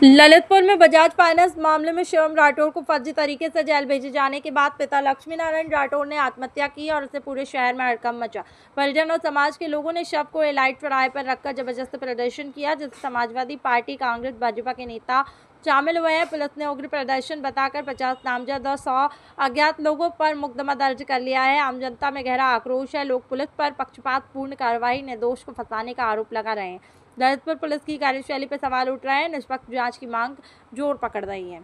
ललितपुर में बजाज फाइनेंस मामले में शिवम राठौर को फर्जी तरीके से जेल भेजे जाने के बाद पिता लक्ष्मी नारायण राठौर ने आत्महत्या की और उससे पूरे शहर में हड़कंप मचा। परिजन और समाज के लोगों ने शव को एलाइट चौराहे पर रखकर जबरदस्ती प्रदर्शन किया, जिससे समाजवादी पार्टी, कांग्रेस, भाजपा के नेता शामिल हुए हैं। पुलिस ने उग्र प्रदर्शन बताकर 50 नामजद और 100 अज्ञात लोगों पर मुकदमा दर्ज कर लिया है। आम जनता में गहरा आक्रोश है। लोग पुलिस पर पक्षपातपूर्ण कार्रवाई, निर्दोष को फंसाने का आरोप लगा रहे हैं। ललितपुर पुलिस की कार्यशैली पर सवाल उठ रहे हैं। निष्पक्ष जांच की मांग जोर पकड़ रही है।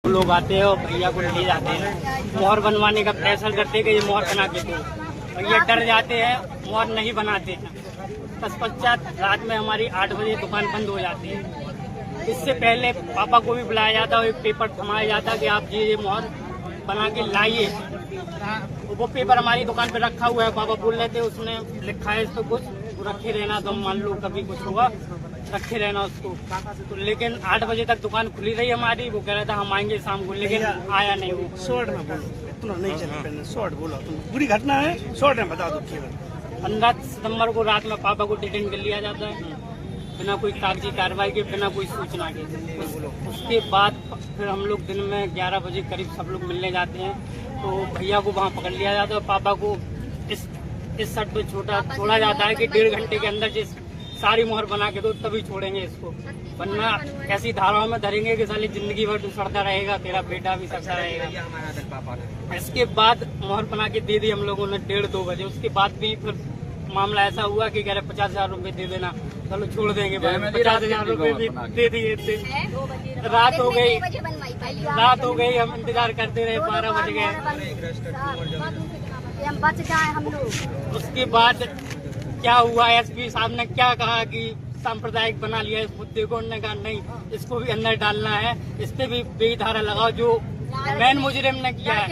लोग आते हैं और भैया को ले जाते हैं, मोहर बनवाने का प्रेशर करते हैं कि ये मोहर बना के दो। भैया डर जाते हैं, मोहर नहीं बनाते हैं। तत्पश्चात रात में हमारी 8 बजे दुकान बंद हो जाती है। इससे पहले पापा को भी बुलाया जाता और एक पेपर थमाया जाता कि आप ये मोहर बना के लाइए। वो पेपर हमारी दुकान पे रखा हुआ है। पापा बोल रहे थे उसने लिखा है इस पे कुछ, रखे रहना, तो मान लो कभी कुछ होगा रखे रहना उसको। तो लेकिन 8 बजे तक दुकान खुली रही हमारी। वो कह रहा था हम आएंगे शाम को, लेकिन आया नहीं। वो शॉर्ट में बोलो, इतना नहीं चल, शॉर्ट बोलो। तुम पूरी घटना है शॉर्ट में बता दो केवल। 15 सितम्बर को रात में पापा को डिटेन कर लिया जाता है बिना कोई कागजी कार्रवाई के, बिना कोई सूचना के। उसके बाद फिर हम लोग दिन में 11 बजे करीब सब लोग मिलने जाते हैं, तो भैया को वहाँ पकड़ लिया जाता है। पापा को इस शर्त पे छोड़ा जाता है कि 1.5 घंटे के अंदर जिस सारी मोहर बना के दो तभी छोड़ेंगे इसको, वरना ऐसी धाराओं में धरेंगे कि साली जिंदगी भर तू सड़ता रहेगा, तेरा बेटा भी सड़ता रहेगा। इसके बाद मोहर बना के दे दी हम लोगों ने 1:30-2 बजे। उसके बाद भी फिर मामला ऐसा हुआ कि कह रहे 50,000 रुपए दे देना, चलो छोड़ देंगे। 50,000 रुपए भी दे दिए थे। रात हो गई, हम इंतजार करते रहे, 12 बज गए। हम बच गए हम लोग। उसके बाद क्या हुआ, एसपी साहब ने क्या कहा कि सांप्रदायिक बना लिया इस मुद्दे को। उन्होंने कहा नहीं, इसको भी अंदर डालना है, इस पे भी बेई धारा लगाओ जो मेन मुजरिम ने किया है।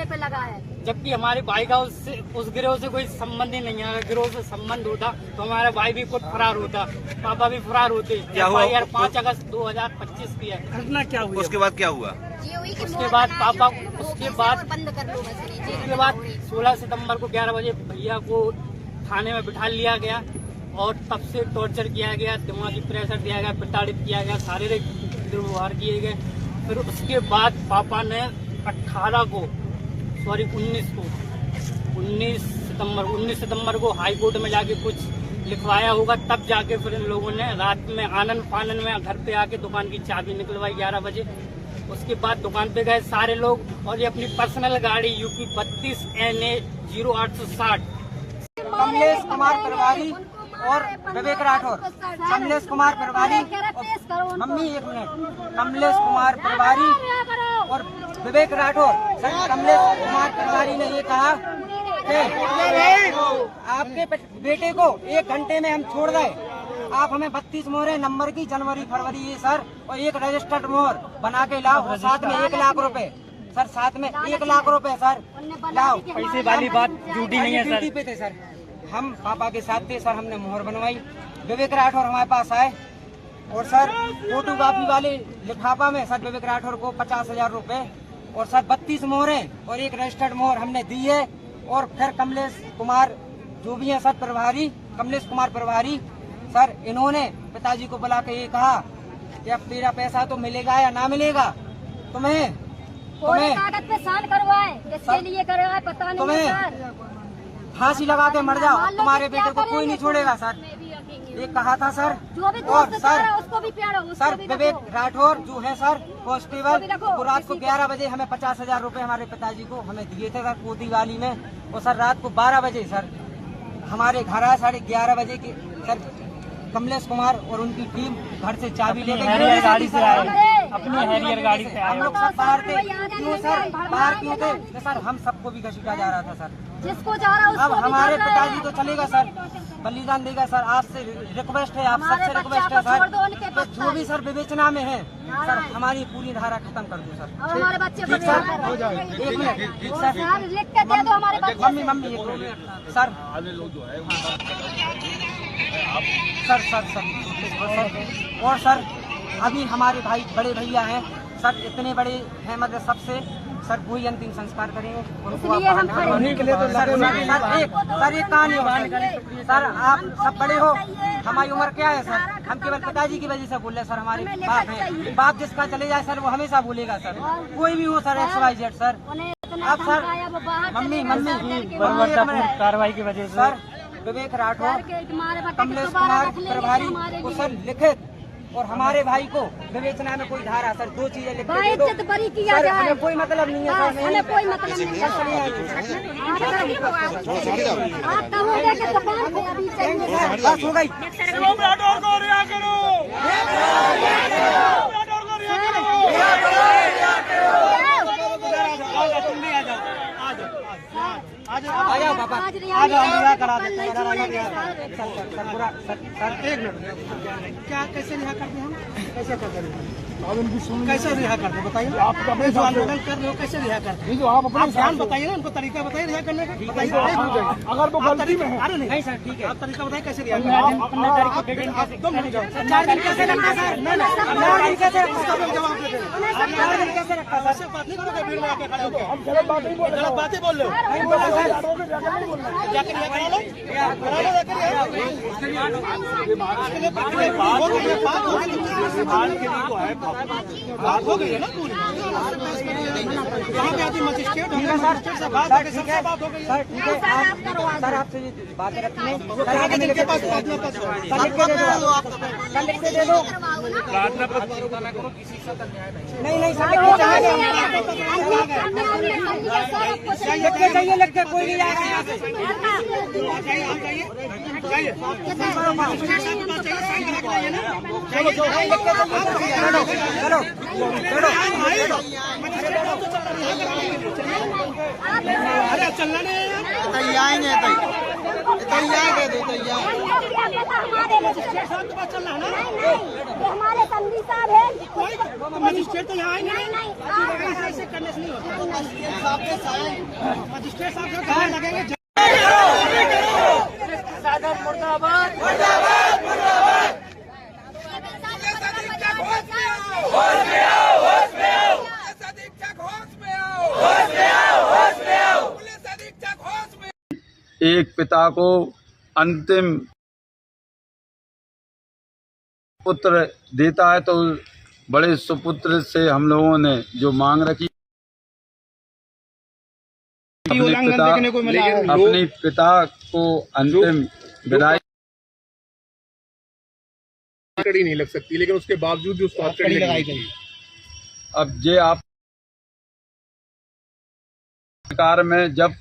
जबकि हमारे भाई का उस गिरोह से कोई संबंध ही नहीं है। अगर गिरोह से संबंध होता तो हमारा भाई भी खुद फरार होता, पापा भी फरार होते। 5 अगस्त 2025 की है घटना। क्या हुआ उसके बाद क्या हुआ? उसके बाद पापा उसके बाद 16 सितंबर को 11 बजे भैया को थाने में बिठा लिया गया और तब से टॉर्चर किया गया, दिमागी प्रेशर दिया गया, प्रताड़ित किया गया, शारीरिक दुर्व्यवहार किए गए। फिर उसके बाद पापा ने 19 सितंबर को हाई कोर्ट में जाके कुछ लिखवाया होगा, तब जाके फिर इन लोगों ने रात में आनन फानन में घर पे आके दुकान की चाबी निकलवाई 11 बजे। उसके बाद दुकान पे गए सारे लोग और ये अपनी पर्सनल गाड़ी UP 32 NA 0860 कमलेश कुमार प्रभारी और विवेक राठौर। कमलेश कुमार प्रभारी और मम्मी एक मिनट, कमलेश कुमार प्रभारी और विवेक राठौर। सर, कमलेश कुमार प्रभारी ने ये कहा कि आपके बेटे को 1 घंटे में हम छोड़ रहे, आप हमें 32 मोहरें नंबर की जनवरी फरवरी ये सर, और एक रजिस्टर्ड मोहर बना के लाओ, और साथ में 1 लाख रुपए सर, साथ में 1 लाख रुपए सर लाओ। पैसे वाली बात झूठी नहीं है सर। पे थे सर, हम पापा के साथ थे सर, हमने मोहर बनवाई। विवेक राठौर हमारे पास आए और सर फोटोकॉपी वाले लिफाफा में सर विवेक राठौर को 50,000 रुपए और सर 32 मोहरें और एक रजिस्टर्ड मोहर हमने दी है। और फिर कमलेश कुमार जो भी है सर प्रभारी, कमलेश कुमार प्रभारी सर, इन्होंने पिताजी को बुला के ये कहा कि अब तेरा पैसा तो मिलेगा या ना मिलेगा, तुम्हें कागज पे साइन करवाए, किसके लिए करवाए पता नहीं सर। फांसी लगा के मर जाओ, तुम्हारे बेटे को कोई नहीं छोड़ेगा सर, ये कहा था सर। और सर उसको भी सर विवेक राठौर जो है सर कांस्टेबल, वो रात को 11 बजे हमें 50,000 रुपए हमारे पिताजी को हमें दिए थे सर कोतवाली में। और सर रात को 12 बजे सर हमारे घर आए, 11:30 बजे के सर कमलेश कुमार और उनकी टीम घर से चाबी लेकर गाड़ी से आए, अपनी हैरियर गाड़ी से आए। हम लोग सब बाहर थे। क्यों सर बाहर क्यों थे सर? हम सबको भी घसीटा जा रहा था सर, जिसको जा रहा है। अब हमारे पिताजी तो चलेगा सर, बलिदान देगा सर। आपसे रिक्वेस्ट है, आप सबसे रिक्वेस्ट है सर, तो जो भी सर विवेचना में है सर, हमारी पूरी धारा खत्म कर दो सर। हमारे बच्चे ठीक सर, हो जाए 1 मिनट सर, लिख के दे दो हमारे बच्चे। मम्मी सर और सर अभी हमारे भाई बड़े भैया हैं सर, इतने बड़े हैं मतलब सबसे, सर वही अंतिम संस्कार करेंगे उनको। इसलिए हम खड़े हैं। के लिए तो सर एक कहानी हो सर, आप सब बड़े हो, हमारी उम्र क्या है सर, हम केवल पिताजी की वजह से बोल रहे सर, हमारे बाप है, बाप जिसका चले जाए सर वो हमेशा बोलेगा सर, कोई भी हो सर, XYZ सर। अब सर मम्मी कार्रवाई की वजह से सर विवेक राठौर, कमलेश कुमार प्रभारी को सर लिखित और हमारे भाई को विवेचना में कोई धारा सर 2 चीजें लिख के दे दो सर, हमें कोई मतलब नहीं है सर, हमें कोई मतलब नहीं है। आप कहोगे कि दुकान पे अभी चाहिए। बस हो गई। आ जाओ पापा, आ जाओ, रिहा करा देते हैं। सर एक मिनट, क्या कैसे रिहा करते हैं हम, कैसे करते हैं, कैसे रिहा करते हैं बताइए। आप अपने जो आंदोलन कर रहे हो कैसे रिहा करते हैं, आप ध्यान बताइए ना, उनको तरीका बताइए रिहा करने का। अगर वो गलती में है नहीं सर, ठीक है, आप तरीका बताइए कैसे रिहा करें। 15 तारीख को डेडलाइन कैसे 4 दिन कैसे रखा सर, 4 दिन कैसे रखा, जवाब दे दें 4 दिन कैसे रखा सर, ऐसे बात नहीं करोगे भीड़ में आके खड़े होकर, हम गलत बातें बोल रहे हो, जाकर रिहा करा लो, बात हो गई है ना पूरी, कहाँ पे आती मजिस्ट्रेट से बात हो गई, सबसे बात हो गई सर, ठीक है सर, आपसे बातें रखी नहीं सर, के पास अपने पास लिख के दे दो, नहीं सर लिख के चाहिए, लिख के कोई नहीं आएगा यहाँ से, चलो अरे चलना नहीं है, आएंगे हमारे संधि साहब है, मजिस्ट्रेट तो यहाँ आएंगे नहीं, ऐसे करने से नहीं होता, मजिस्ट्रेट साहब से कहने लगेंगे मुर्दाबाद एक पिता को अंतिम पुत्र देता है तो बड़े सुपुत्र से हम लोगों ने जो मांग रखी, अपने पिता को अंतिम विदाई कड़ी नहीं लग सकती, लेकिन उसके बावजूद भी उसको कड़ी लगाई गई। अब ये आप सरकार में जब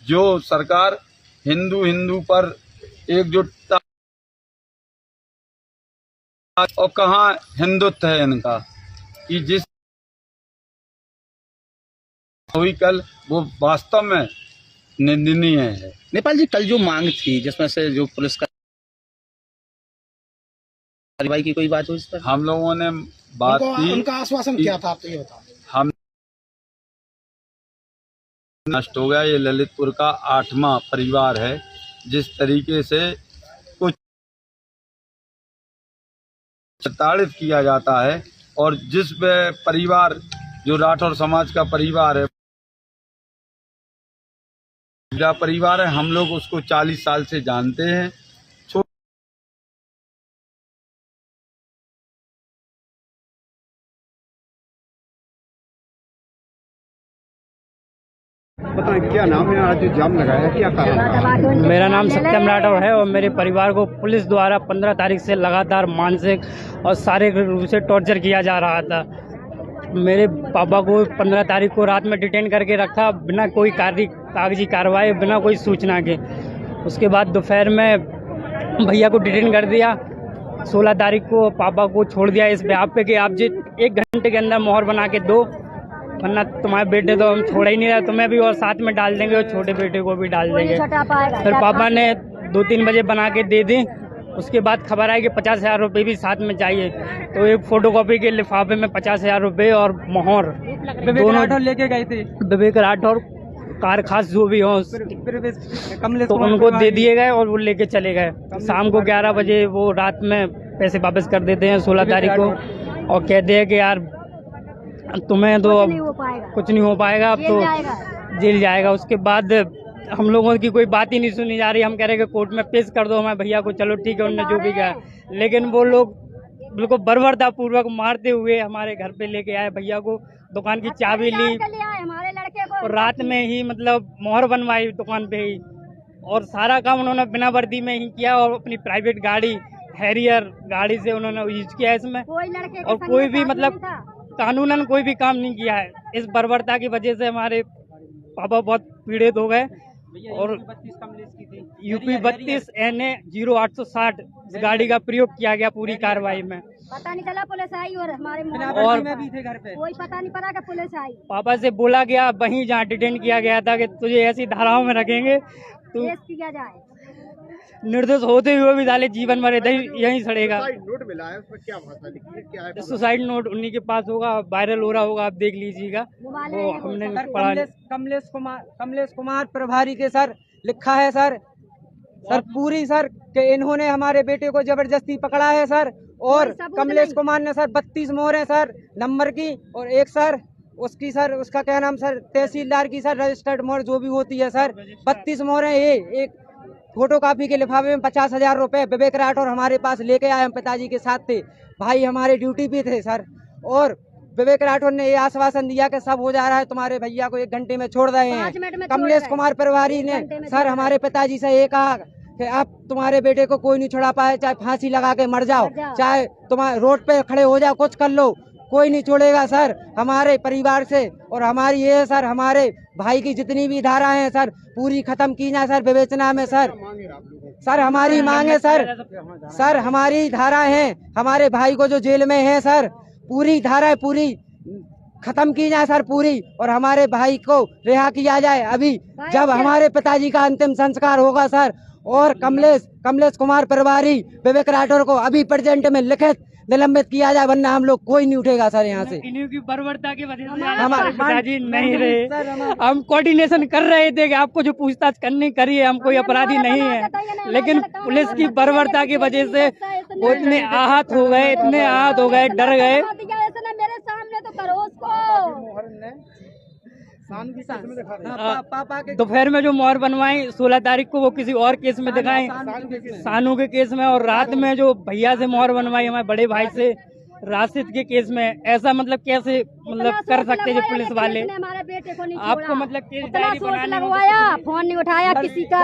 जो सरकार हिंदू पर एकजुटता, और कहाँ हिंदुत्व है इनका, कि जिस हुई कल वो वास्तव में निंदनीय है। नेपाल जी, कल जो मांग थी जिसमें से जो पुलिस का कार्रवाई की कोई बात हो इस पर? हम लोगों ने बात की, उनका आश्वासन क्या था, आप तो ये बताओ। हम नष्ट हो गया, ये ललितपुर का 8वां परिवार है, जिस तरीके से कुछ प्रताड़ित किया जाता है, और जिस परिवार जो राठौर समाज का परिवार है, परिवार है, हम लोग उसको 40 साल से जानते हैं। बताएं क्या नाम है, आज जाम लगाया, क्या कारण? मेरा नाम सत्यम राठौर है और मेरे परिवार को पुलिस द्वारा 15 तारीख से लगातार मानसिक और शारीरिक रूप से टॉर्चर किया जा रहा था। मेरे पापा को 15 तारीख को रात में डिटेन करके रखा बिना कोई कागजी कार्रवाई, बिना कोई सूचना के। उसके बाद दोपहर में भैया को डिटेन कर दिया। 16 तारीख को पापा को छोड़ दिया इस बात पे कि आप जी 1 घंटे के अंदर मोहर बना के दो, वरना तुम्हारे बेटे तो हम छोड़ ही नहीं रहे, तुम्हें भी और साथ में डाल देंगे और छोटे बेटे को भी डाल देंगे। फिर पापा ने 2-3 बजे बना के दे दी। उसके बाद खबर आई कि 50,000 रुपये भी साथ में चाहिए, तो एक फोटोकॉपी के लिफाफे में 50,000 रुपये और मोहर दोनों लेके गए थे। विवेक राठौर कार खास जो भी हो तो उनको दे दिए गए और वो लेके चले गए। शाम को 11 बजे वो रात में पैसे वापस कर देते हैं 16 तारीख को, और कहते हैं कि यार तुम्हें तो कुछ अब नहीं हो पाएगा, कुछ नहीं हो पाएगा, अब जेल तो जाएगा। जेल जाएगा। उसके बाद हम लोगों की कोई बात ही नहीं सुनी जा रही। हम कह रहे कि कोर्ट में पेश कर दो हमारे भैया को, चलो ठीक है, उनने जो भी कहा, लेकिन वो लोग बिल्कुल बर्बरतापूर्वक मारते हुए हमारे घर पे लेके आए भैया को, दुकान की चाबी ली हमारे लड़के को और रात में ही मतलब मोहर बनवाई दुकान पे ही, और सारा काम उन्होंने बिना वर्दी में ही किया और अपनी प्राइवेट गाड़ी हैरियर गाड़ी से उन्होंने यूज किया इसमें, कोई लड़के और कोई भी मतलब कानूनन कोई भी काम नहीं किया है। इस बर्बरता की वजह से हमारे पापा बहुत पीड़ित हो गए। और यूपी 32 NA 0860 इस गाड़ी का प्रयोग किया गया पूरी कार्रवाई में। पता नहीं चला पुलिस आई और हमारे और में भी थे घर पे, कोई पता नहीं पड़ा कि पुलिस आई। पापा से बोला गया वहीं जहाँ डिटेन किया गया था कि तुझे ऐसी धाराओं में रखेंगे, तू केस किया जाए। निर्दोष होते हुए भी साले जीवन भर यहीं सड़ेगा। नोट मिला है, उसमें क्या भाषा लिखी है, क्या है? सुसाइड नोट उन्हीं के पास होगा, वायरल हो रहा होगा, आप देख लीजिएगा। वो हमने पढ़ा नहीं। कमलेश कुमार प्रभारी के सर लिखा है सर पूरी सर कि इन्होंने हमारे बेटे को जबरदस्ती पकड़ा है सर, और कमलेश कुमार ने सर 32 मोहरें सर नंबर की, और एक सर उसकी सर उसका क्या नाम सर तहसीलदार की सर रजिस्टर्ड मोहर जो भी होती है सर 32 मोहरें। ये एक फोटो कॉपी के लिफाफे में 50,000 रुपए विवेक राठौर हमारे पास लेके आए। हम पिताजी के साथ थे, भाई हमारे ड्यूटी पे थे सर, और विवेक राठौर ने ये आश्वासन दिया कि सब हो जा रहा है, तुम्हारे भैया को 1 घंटे में छोड़ रहे हैं। कमलेश कुमार प्रभारी ने सर हमारे पिताजी से ये कहा कि आप तुम्हारे बेटे को कोई नहीं छुड़ा पाए, चाहे फांसी लगा के मर जाओ, चाहे तुम्हारे रोड पे खड़े हो जाओ, कुछ कर लो, कोई नहीं छोड़ेगा सर हमारे परिवार से। और हमारी ये सर हमारे भाई की जितनी भी धाराएं हैं सर पूरी खत्म की जाए सर विवेचना में सर। सर हमारी मांग है सर हमारी धारा है, हमारे भाई को जो जेल में है सर पूरी धारा पूरी खत्म की जाए सर पूरी, और हमारे भाई को रिहा किया जाए अभी जब हमारे पिताजी का अंतिम संस्कार होगा सर। और कमलेश कुमार प्रभारी विवेक राठौर को अभी प्रेजेंट में लिखित निलंबित किया जाए, वरना हम लोग कोई नहीं उठेगा सर यहाँ से। इन्हीं की बर्बरता की वजह से हमारे पिताजी नहीं रहे। हम कोऑर्डिनेशन कर रहे थे कि आपको जो पूछताछ करनी करिए, हम कोई अपराधी नहीं है, लेकिन पुलिस की बर्बरता की वजह से वो इतने आहत हो गए, डर गए। मेरे सामने तो करो उसको। दोपहर में जो मोहर बनवाई 16 तारीख को वो किसी और केस में दिखाई, सानू के केस में, और रात में जो भैया से मोहर बनवाई हमारे बड़े भाई से राशिद के केस में। ऐसा मतलब कैसे मतलब कर सकते हैं पुलिस वाले? हमारे बेटे को नहीं आपको मतलब केस इतना डायरी सोर्स बनाने लगवाया, फोन नहीं उठाया किसी का।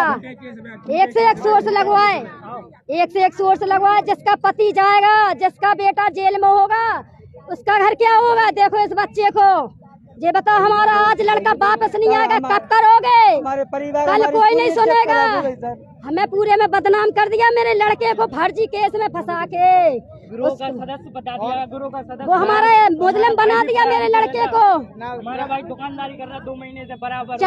एक से एक सोर्स लगवाए, एक से एक सोर्स लगवाए। जिसका पति जाएगा, जिसका बेटा जेल में होगा, उसका घर क्या होगा? देखो इस बच्चे को, ये बताओ हमारा आज लड़का वापस नहीं आएगा, कब करोगे? कल कोई नहीं सुनेगा। हमें पूरे में बदनाम कर दिया मेरे लड़के को फर्जी केस में फंसा के। गुरु का सदस्य बता दिया, गुरु का सदस्य वो हमारे मुजरिम बना दिया मेरे लड़के को। हमारा भाई दुकानदारी कर रहा है 2 महीने से बराबर।